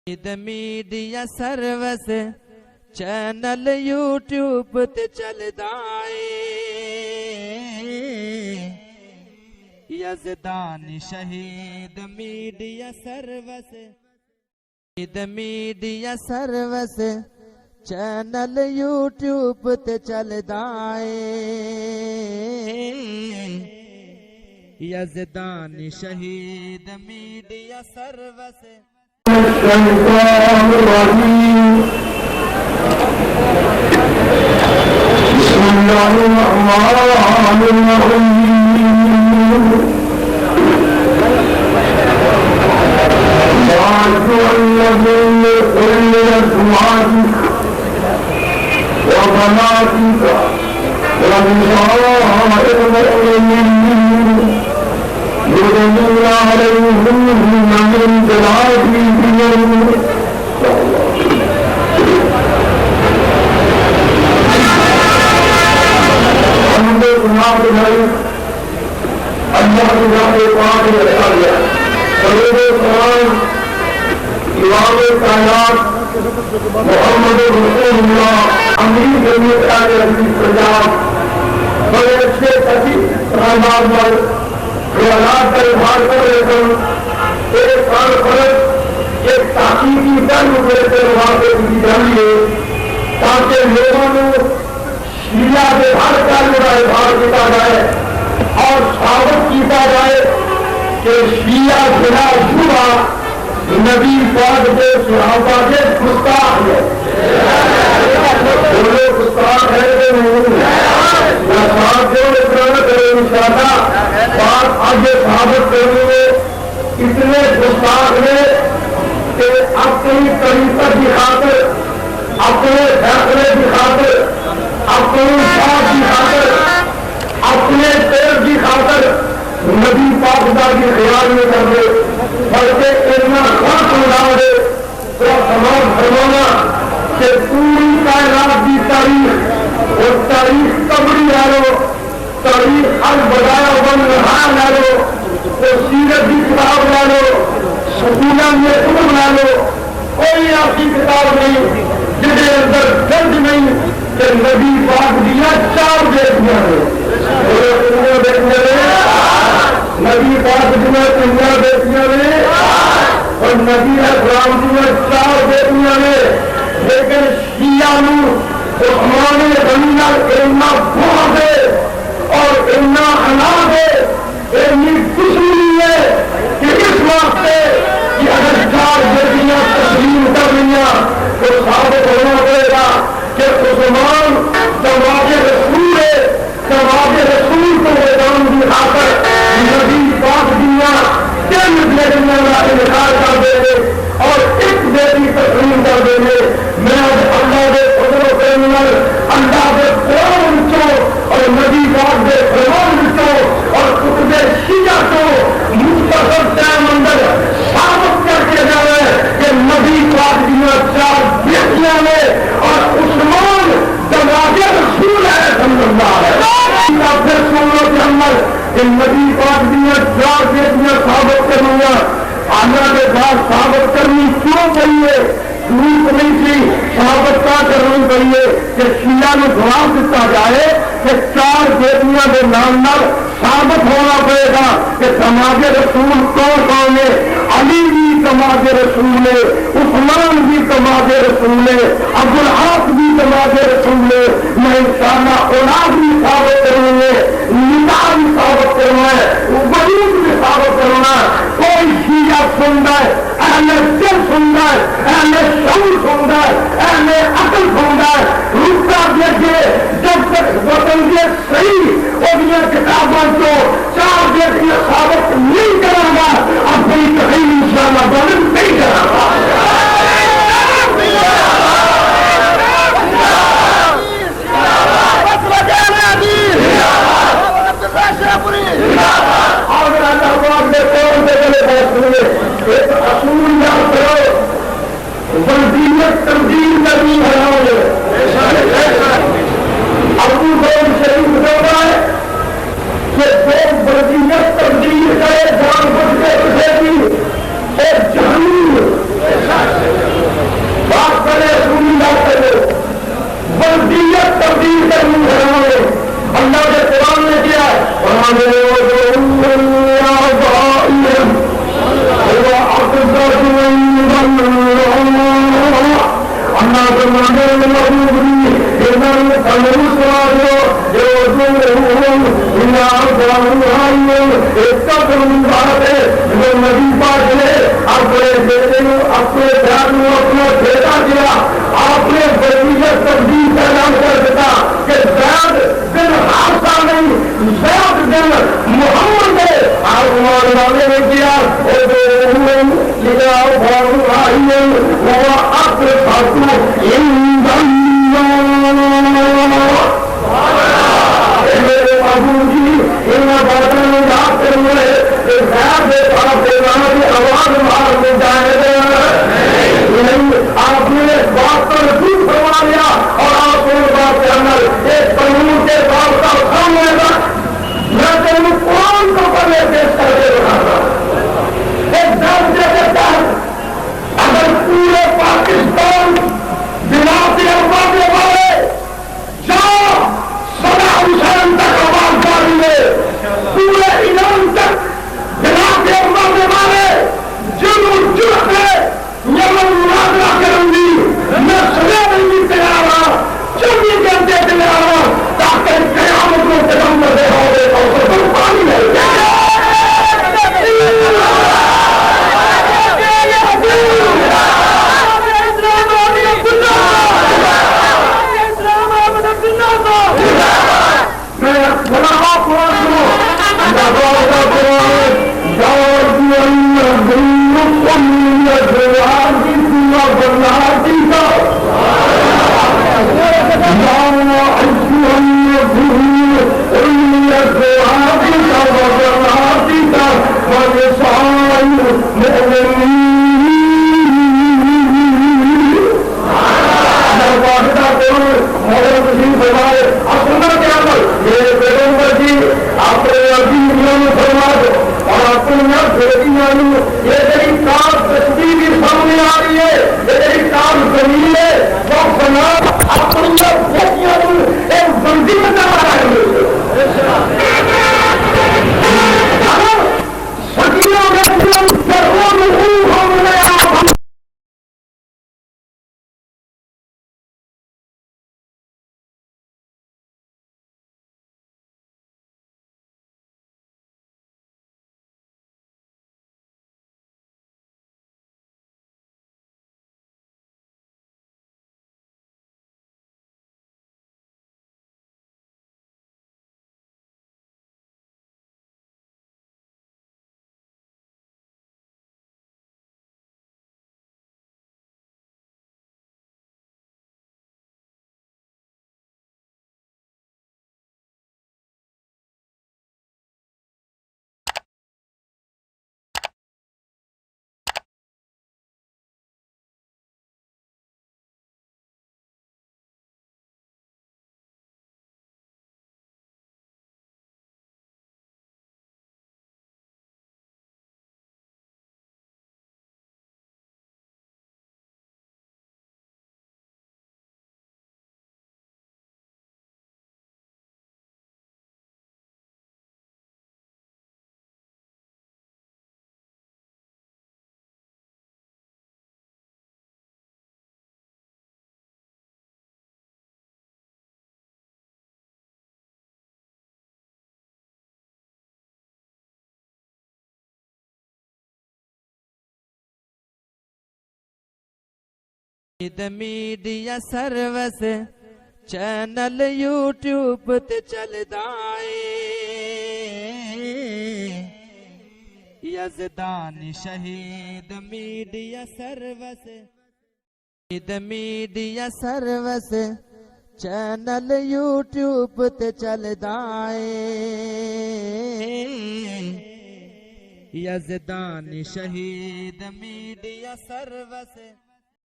Media service channel YouTube تے چلدا اے یزدان شہید میڈیا سروس چینل یوٹیوب تے چلدا اے یزدان شہید میڈیا سروس الشيطان الرجيم بسم الله الرحمن الرحيم يا أيها الذين قل لأزواجك وبناتك ونساء المؤمنين يدنين عليهن من جلابيبهم حمد گناہ بھائی اللہ کی ذات پاک نے رکھا گیا درود و سلام امام کائنات محمد رسول اللہ امیر جمعیت اہل حدیث پنجاب بڑے اچھے کثیر رحمات پر خیالات کا اظہار کر رہے تھے ایک سال فرض ایک تحقیقی جنگ سے وہاں پہ کی جانی ہے تاکہ لوگوں کو شیعہ کے ہر کام کا اظہار کیا جائے اور ثابت کیا جائے کہ شیعہ بلا شبہ نبی پاک کے صحابہ کے گستاخ ہے وہ لوگ گستاخ ہے کہ نہیں یا صاحب جو اقرار کرے انشاءاللہ بات آگے ثابت کریں گے اتنے گستاخ ہیں کہ اپنی طریقت کی خاطر اپنے فیصلے کی خاطر اپنی بات کی خاطر اپنے پیر کی خاطر نبی پاک کی خیال نہیں کرتے بلکہ اتنا خاص اڑا دے تو تمام فرمانا کہ پوری کائنات کی تاریخ اور تاریخ قبری لے لو تاریخ البدایہ والنہایہ لے لو تو سیرت کی کتاب لے لو سکونہ میں علم لے لو کوئی ایسی کتاب نہیں جس کے اندر گنج نہیں کہ نبی پاک دیا چار دیکھنے نبی پاک دیا دنیا دیکھنے اور نبی اسلام دیا چار دیکھنے لیکن شیعہ عثمان غنی اتنا بہت ہے اور اتنا اناج ہے اتنی دشمنی ہے کہ اس واسطے کہ اگر چار بیٹیاں تسلیم کر لیا تو ثابت ہونا پڑے گا کہ عثمان جواب رسول ہے جواب رسول کو میدان دکھا کر نبی پاک دنیا تین بیٹیاں کا انکار کر دیں گے اور ایک بیٹی تسلیم کر دیں گے میں اللہ کے فضل و کرم اللہ کے قرآن اور نبی پاک کے فرمان اور خطبے شیعہ کو مختصر ٹائم اندر ثابت کر کے جائے کہ نبی پاک دنیا چار بیٹیاں میں اور عثمان جواب رسول ہے صلی اللہ علیہ وسلم کے اندر کہ نبی پاک دنیا چار بیٹیاں ثابت کروں گا آنا کے بعد ثابت کرنی کیوں چاہیے ضرورت نہیں تھی ثابت کا کرنی چاہیے کہ شیعہ نے جواب دیتا جائے کہ چار بیٹیاں کے نام نال ثابت ہونا پڑے گا کہ سماج رسول کون کون ہے علی بھی سماج رسول ہے عثمان بھی سماج رسول ہے عبدالحق بھی سماج رسول ہے میں انشاءاللہ اولاد بھی ثابت کروں گے نکاح بھی ثابت کرنا ہے وجود بھی ثابت کرنا ہے کوئی شیعہ سنتا ہے اہل دل سنتا ہے اہل شعور سنتا ہے اہل عقل سنتا ہے رکا دیکھے جب تک وطن کے صحیح اور یہ کتابوں کو چار بیٹیاں ثابت نہیں کروں گا اپنی کہیں انشاءاللہ بلند نہیں کروں گا ایک اصول یاد کرو وزیرت تنظیم کا بھی بناؤ ابو بکر شریف بتاتا ہے کہ دو وزیرت تنظیم کرے جان بوجھ کے اسے بھی ایک جہنم اپنے پیار میں اپنا بیٹا دیا، آپ نے وصیت تبدیل کا اعلان کر دیتا کہ زید بن حارثہ نہیں، زید بن محمد ہے۔ آپ والے نے کیا لکھا وہ اقرب عند اللہ۔ میرے بابو جی ان باتوں میں یاد کرنے کہ زید کی آواز باہر میں جائے گا، آپ نے اس بات پر جھوٹ فرما لیا اور آپ کو اس بات کے اندر ایک قانون کے بات کا سامنے گا۔ میں تمہیں قرآن کو پڑھنے پیش کر کے بتاتا ایک درجے کے تحت اگر پورے پاکستان بلاتی آبادی والے جاؤ صدام حسین تک آواز جاری ہے، پورے ایران تک بلاتی آبادی والے جنوب جرت ہے، یمن مناظرہ کروں گی، میں سنے نہیں تیار ہوں، 24 گھنٹے تیار ہوں تاکہ قیامت میں پیغمبر دے ہو گے تو اسے بڑھ پانی مل جائے۔ میڈیا سروس چینل یوٹیوب تے چلدا اے، یزدانی شہید media service, media service channel YouTube تے چلدا اے، یزدانی شہید میڈیا سروس